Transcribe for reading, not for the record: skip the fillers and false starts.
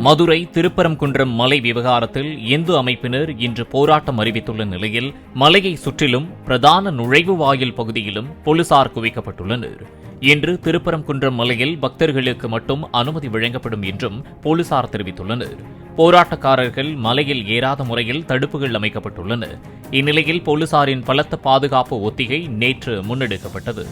மதுரை திருப்பரங்குன்றம் மலை விவகாரத்தில் இந்து அமைப்பினர் இன்று போராட்டம் அறிவித்துள்ள நிலையில் மலையை சுற்றிலும் பிரதான நுழைவு வாயில் பகுதியிலும் போலீசார் குவிக்கப்பட்டுள்ளனர். இன்று திருப்பரங்குன்றம் மலையில் பக்தர்களுக்கு மட்டும் அனுமதி வழங்கப்படும் என்றும் போலீசார் தெரிவித்துள்ளனர். போராட்டக்காரர்கள் மலையில் ஏறாத முறையில் தடுப்புகள் அமைக்கப்பட்டுள்ளன. இந்நிலையில் போலீசாரின் பலத்த பாதுகாப்பு ஒத்திகை நேற்று முன்னெடுக்கப்பட்டது.